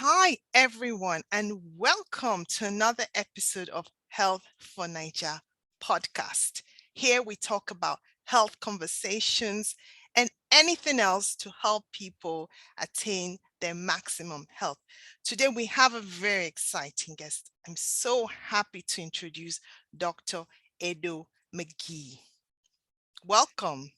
Hi, everyone, and welcome to another episode of Health for Niger podcast. Here we talk about health conversations and anything else to help people attain their maximum health. Today, we have a very exciting guest. I'm so happy to introduce Dr. Edo McGee. Welcome.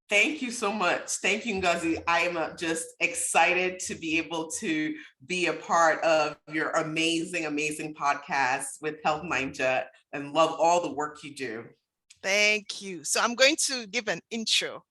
Thank you so much. Thank you, Ngozi. I am just excited to be able to be a part of your amazing podcast with Health Mindset and love all the work you do. Thank you. So I'm going to give an intro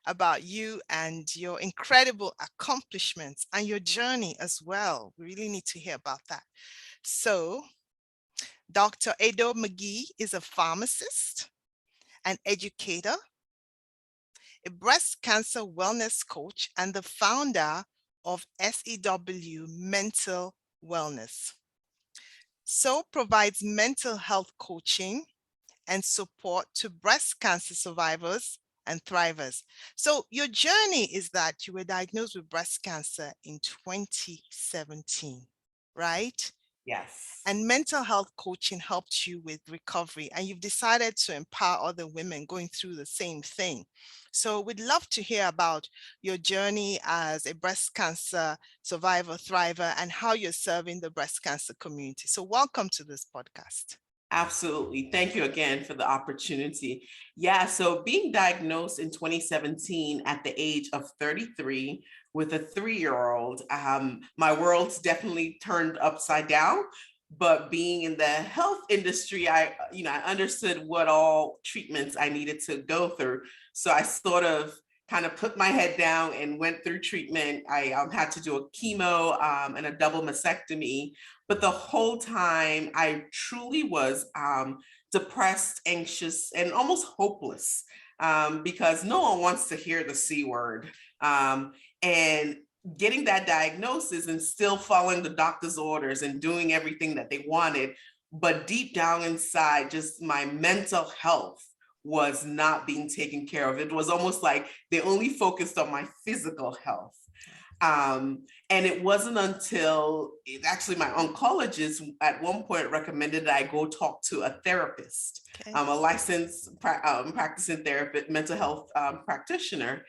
about you and your incredible accomplishments and your journey as well. We really need to hear about that. So Dr. Edo McGee is a pharmacist, an educator, a breast cancer wellness coach, and the founder of S.E.W Mental Wellness. So provides mental health coaching and support to breast cancer survivors and thrivers. So your journey is that you were diagnosed with breast cancer in 2017, right? Yes. And mental health coaching helped you with recovery, and you've decided to empower other women going through the same thing. So we'd love to hear about your journey as a breast cancer survivor, thriver, and how you're serving the breast cancer community. So welcome to this podcast. Absolutely. Thank you again for the opportunity. Yeah, so being diagnosed in 2017 at the age of 33 with a 3-year-old, my world's definitely turned upside down. But being in the health industry, I understood what all treatments I needed to go through. So I sort of kind of put my head down and went through treatment. I had to do a chemo and a double mastectomy, but the whole time I truly was depressed, anxious, and almost hopeless because no one wants to hear the C word. And getting that diagnosis and still following the doctor's orders and doing everything that they wanted, but deep down inside, just my mental health was not being taken care of. It was almost like they only focused on my physical health. And it wasn't until actually my oncologist at one point recommended that I go talk to a therapist, Okay. a licensed practicing therapist, mental health practitioner.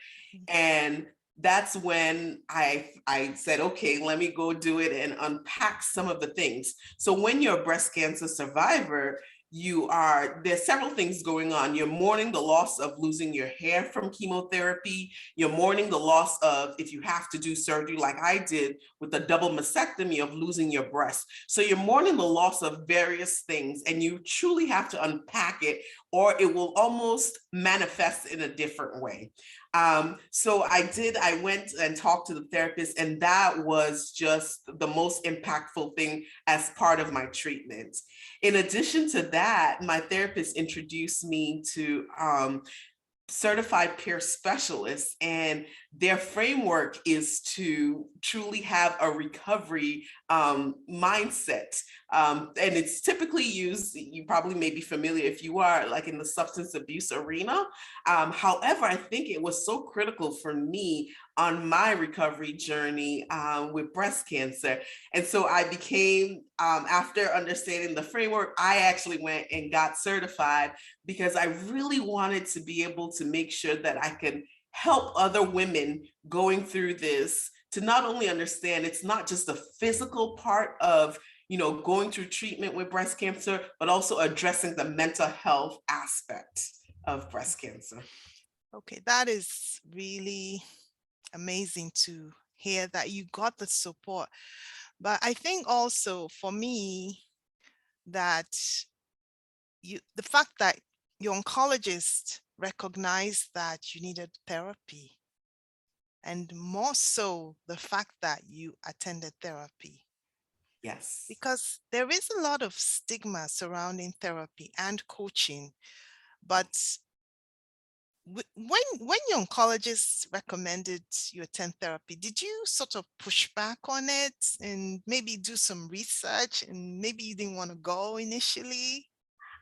And that's when I said, okay, let me go do it and unpack some of the things. So when you're a breast cancer survivor, there's several things going on. You're mourning the loss of losing your hair from chemotherapy. You're mourning the loss of, if you have to do surgery like I did with the double mastectomy, of losing your breast. So you're mourning the loss of various things, and you truly have to unpack it, or it will almost manifest in a different way. So I went and talked to the therapist, and that was just the most impactful thing as part of my treatment. In addition to that, my therapist introduced me to certified peer specialists, and their framework is to truly have a recovery mindset. And it's typically used, you probably may be familiar if you are, like in the substance abuse arena. However, I think it was so critical for me on my recovery journey with breast cancer. And so I became, after understanding the framework, I actually went and got certified because I really wanted to be able to make sure that I could help other women going through this to not only understand it's not just the physical part of going through treatment with breast cancer, but also addressing the mental health aspect of breast cancer. Okay, that is really amazing to hear that you got the support. But I think also for me that the fact that your oncologist recognized that you needed therapy, and more so the fact that you attended therapy, Yes. because there is a lot of stigma surrounding therapy and coaching. But when your oncologist recommended you attend therapy, did you sort of push back on it and maybe do some research, and maybe you didn't want to go initially?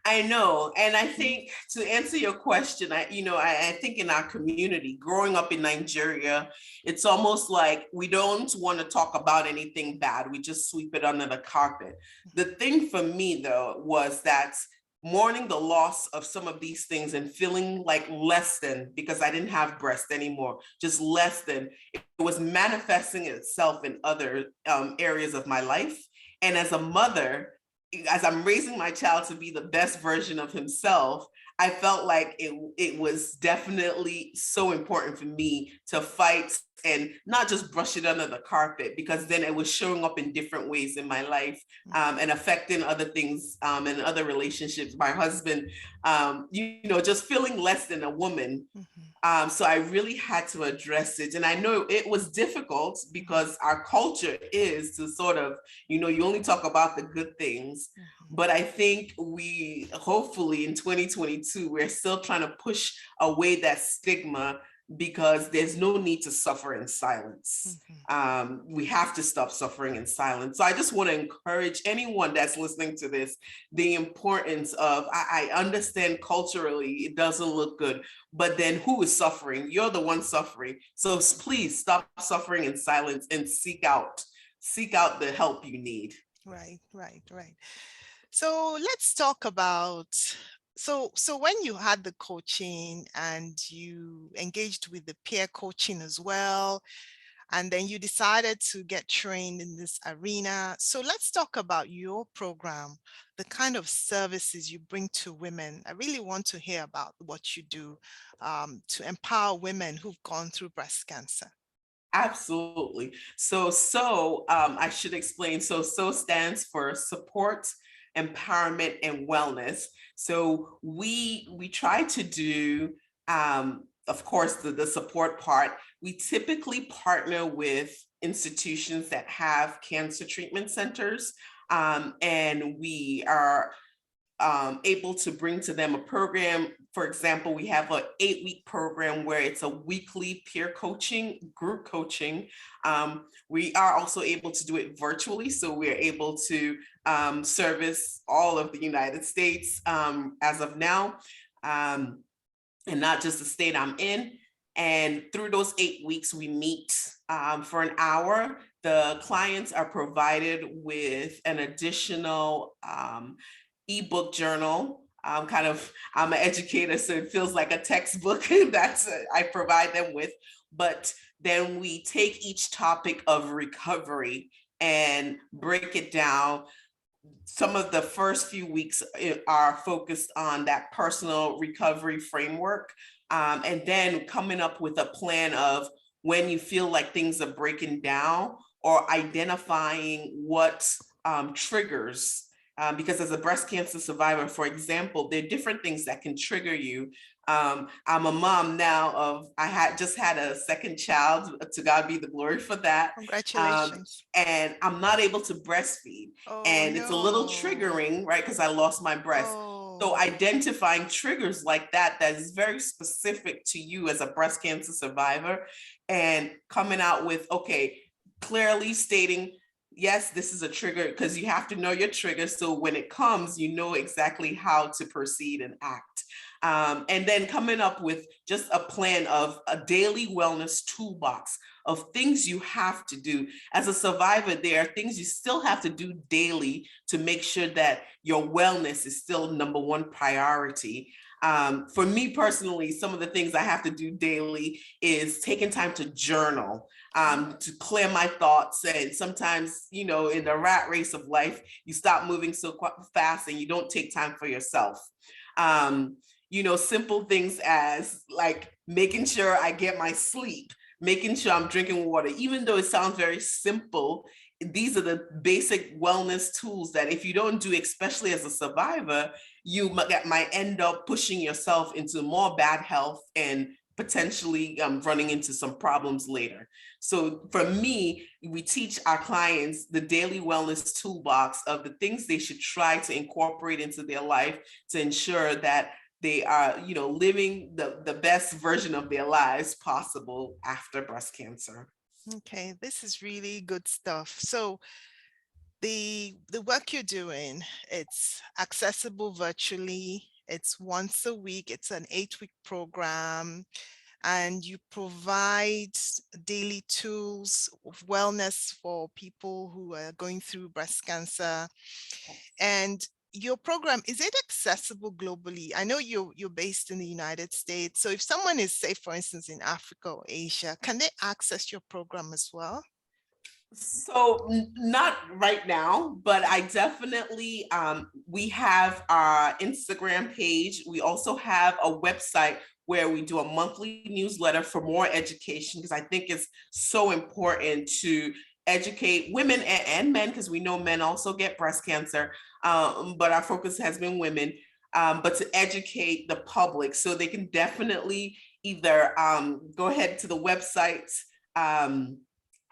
I know. And I think to answer your question, I think in our community, growing up in Nigeria, it's almost like we don't want to talk about anything bad. We just sweep it under the carpet. The thing for me, though, was that mourning the loss of some of these things and feeling like less than because I didn't have breast anymore, just less than, it was manifesting itself in other areas of my life. And as a mother, as I'm raising my child to be the best version of himself, I felt like it was definitely so important for me to fight and not just brush it under the carpet, because then it was showing up in different ways in my life, and affecting other things, and other relationships. My husband, just feeling less than a woman. Mhm. So I really had to address it. And I know it was difficult because our culture is to sort of, you only talk about the good things. Mhm. But I think we, hopefully in 2022, we're still trying to push away that stigma, because there's no need to suffer in silence. Mhm. We have to stop suffering in silence. So I just want to encourage anyone that's listening to this, the importance of, I understand culturally it doesn't look good, but then who is suffering? You're the one suffering. So please stop suffering in silence and seek out the help you need. Right, right, right. So let's talk about, so when you had the coaching and you engaged with the peer coaching as well, and then you decided to get trained in this arena. So let's talk about your program, the kind of services you bring to women. I really want to hear about what you do, to empower women who've gone through breast cancer. Absolutely. I should explain. So stands for support, empowerment, and wellness. So we try to do, of course, the support part. We typically partner with institutions that have cancer treatment centers, and we are able to bring to them a program. For example, we have an 8-week program where it's a weekly peer coaching, group coaching. We are also able to do it virtually. So we're able to service all of the United States, as of now, um, and not just the state I'm in. And through those 8 weeks, we meet for an hour. The clients are provided with an additional ebook journal. I'm an educator, so it feels like a textbook that's I provide them with. But then we take each topic of recovery and break it down. Some of the first few weeks are focused on that personal recovery framework, and then coming up with a plan of when you feel like things are breaking down, or identifying what triggers, because as a breast cancer survivor, for example, there are different things that can trigger you. I'm a mom now I had just had a second child, to God be the glory for that. Um, Congratulations. and I'm not able to breastfeed. Oh And it's a little no. triggering, right? Because I lost my breast. So Oh. identifying triggers like that is very specific to you as a breast cancer survivor, and coming out with, okay, clearly stating, yes, this is a trigger, because you have to know your trigger. So when it comes, you know exactly how to proceed and act. And then coming up with just a plan of a daily wellness toolbox of things you have to do. As a survivor, there are things you still have to do daily to make sure that your wellness is still number one priority. For me personally, some of the things I have to do daily is taking time to journal, Okay. to clear my thoughts. And sometimes, in the rat race of life, you stop moving so fast and you don't take time for yourself. Um, Simple things as like making sure I get my sleep, making sure I'm drinking water, even though it sounds very simple. These are the basic wellness tools that if you don't do, especially as a survivor, you might end up pushing yourself into more bad health and potentially running into some problems later. So for me, we teach our clients the daily wellness toolbox of the things they should try to incorporate into their life to ensure that they are, living the best version of their lives possible after breast cancer. Okay, this is really good stuff. So The work you're doing, it's accessible virtually. It's once a week. It's an 8-week program, and you provide daily tools of wellness for people who are going through breast cancer. And your program, is it accessible globally? I know you're based in the United States. So if someone is, say, for instance, in Africa or Asia, can they access your program as well? So not right now, but I definitely we have our Instagram page. We also have a website where we do a monthly newsletter for more education, because I think it's so important to educate women and men, because we know men also get breast cancer, but our focus has been women. But to educate the public, so they can definitely either go ahead to the website, um,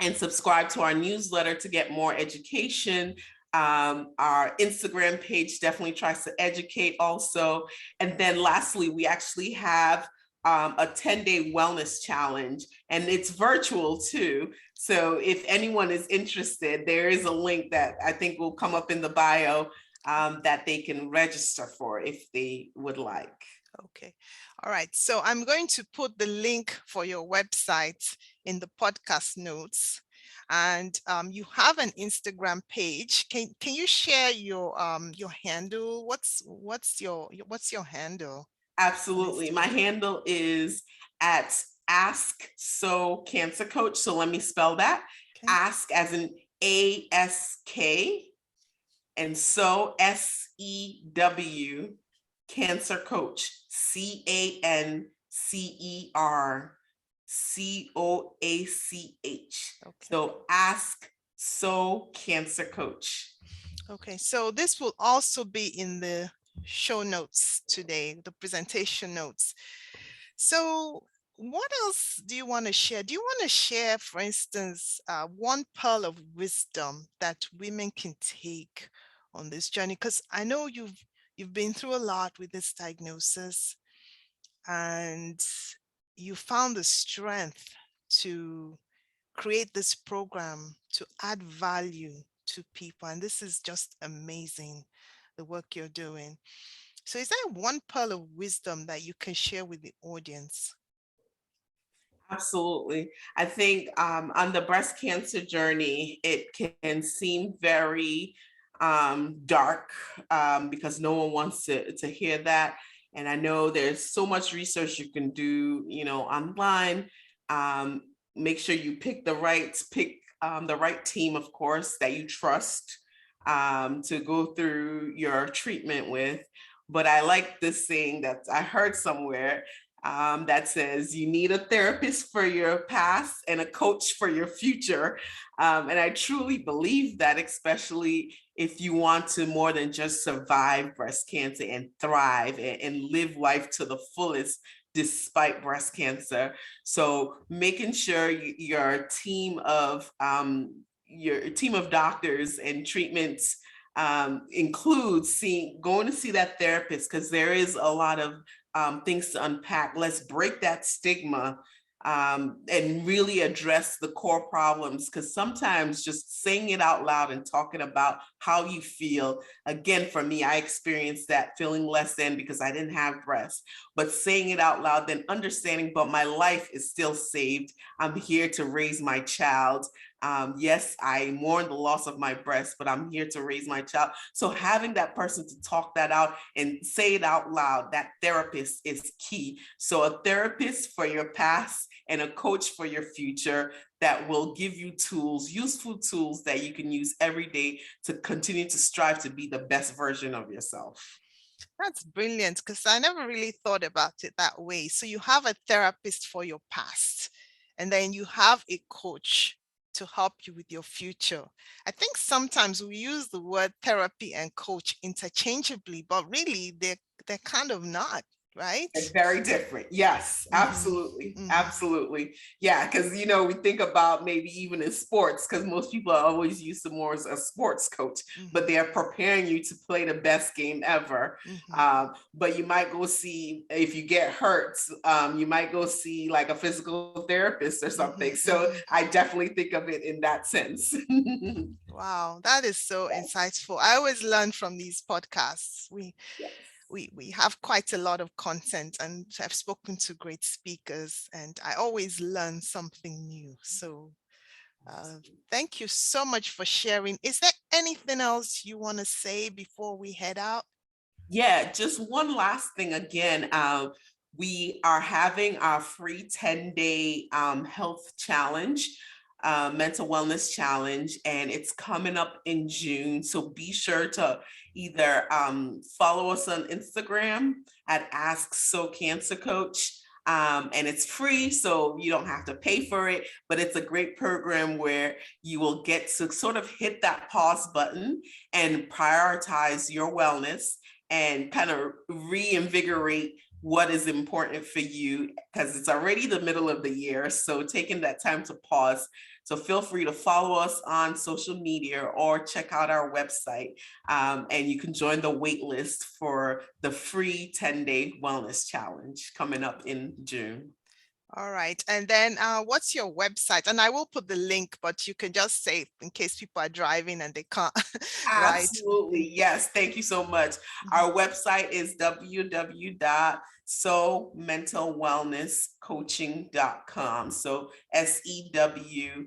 and subscribe to our newsletter to get more education. Our Instagram page definitely tries to educate also. And then lastly, we actually have a 10-day wellness challenge, and it's virtual too. So if anyone is interested, there is a link that I think will come up in the bio, that they can register for if they would like. Okay. All right. So I'm going to put the link for your website in the podcast notes. And you have an Instagram page. Can you share your handle? What's your handle on Absolutely. My Instagram? handle is at Ask So Cancer Coach. So let me spell that. Okay. Ask as in ASK, and so SEW, Cancer Coach, CANCERCOACH. Okay. So Ask So Cancer Coach. Okay. So this will also be in the show notes today, the presentation notes. So, what else do you want to share? Do you want to share, for instance, one pearl of wisdom that women can take on this journey? Because I know you've been through a lot with this diagnosis, and you found the strength to create this program to add value to people, and this is just amazing, the work you're doing. So, is there one pearl of wisdom that you can share with the audience? Absolutely. I think on the breast cancer journey, it can seem very dark, because no one wants to hear that. And I know there's so much research you can do, online. Um, Make sure you pick the right team, of course, that you trust, to go through your treatment with. But I like this saying that I heard somewhere, that says you need a therapist for your past and a coach for your future. And I truly believe that, especially if you want to more than just survive breast cancer and thrive and live life to the fullest despite breast cancer. So making sure your team of doctors and treatments includes going to see that therapist, because there is a lot of things to unpack. Let's break that stigma, and really address the core problems, because sometimes just saying it out loud and talking about how you feel, again, for me, I experienced that feeling less than because I didn't have breasts, but saying it out loud, then understanding, but my life is still saved. I'm here to raise my child. Yes, I mourn the loss of my breast, but I'm here to raise my child. So having that person to talk that out and say it out loud, that therapist is key. So a therapist for your past and a coach for your future, that will give you tools, useful tools that you can use every day to continue to strive to be the best version of yourself. That's brilliant, because I never really thought about it that way. So you have a therapist for your past, and then you have a coach to help you with your future. I think sometimes we use the word therapy and coach interchangeably, but really they're kind of not. right? Very different. Yes, Mm-hmm. absolutely. Mm-hmm. Absolutely. Yeah, because we think about maybe even in sports, because most people are always used to more as a sports coach, but Mm-hmm. they're preparing you to play the best game ever. Mm-hmm. But you might go see, if you get hurt, you might go see like a physical therapist or something. Mm-hmm. So Mm-hmm. I definitely think of it in that sense. Wow, that is so insightful. I always learn from these podcasts. We have quite a lot of content, and I've spoken to great speakers, and I always learn something new. So uh, thank you so much for sharing. Is there anything else you want to say before we head out? Yeah, just one last thing again. We are having our free 10-day health challenge, mental wellness challenge, and it's coming up in June. So be sure to either follow us on Instagram at Ask So Cancer Coach. And it's free, so you don't have to pay for it, but it's a great program where you will get to sort of hit that pause button and prioritize your wellness and kind of reinvigorate what is important for you, because it's already the middle of the year. So taking that time to pause. So feel free to follow us on social media or check out our website, and you can join the wait list for the free 10-day wellness challenge coming up in June. All right. And then what's your website? And I will put the link, but you can just say it in case people are driving and they can't write. Absolutely. Yes. Thank you so much. Mhm. Our website is www.somentalwellnesscoaching.com. So S.E.W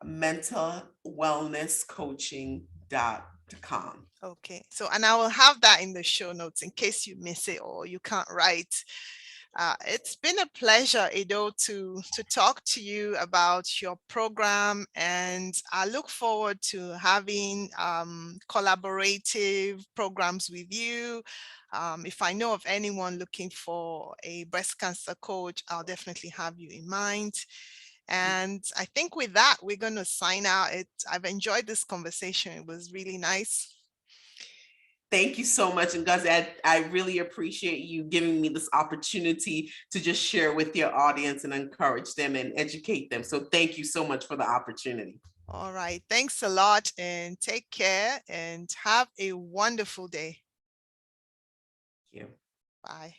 mentalwellnesscoaching.com. Okay. So, and I will have that in the show notes in case you miss it or you can't write. It's been a pleasure, Edo, to talk to you about your program, and I look forward to having collaborative programs with you. If I know of anyone looking for a breast cancer coach, I'll definitely have you in mind. And I think with that, we're going to sign out. I've enjoyed this conversation. It was really nice. Thank you so much. And guys, I really appreciate you giving me this opportunity to just share with your audience and encourage them and educate them. So thank you so much for the opportunity. All right. Thanks a lot and take care and have a wonderful day. Thank you. Bye.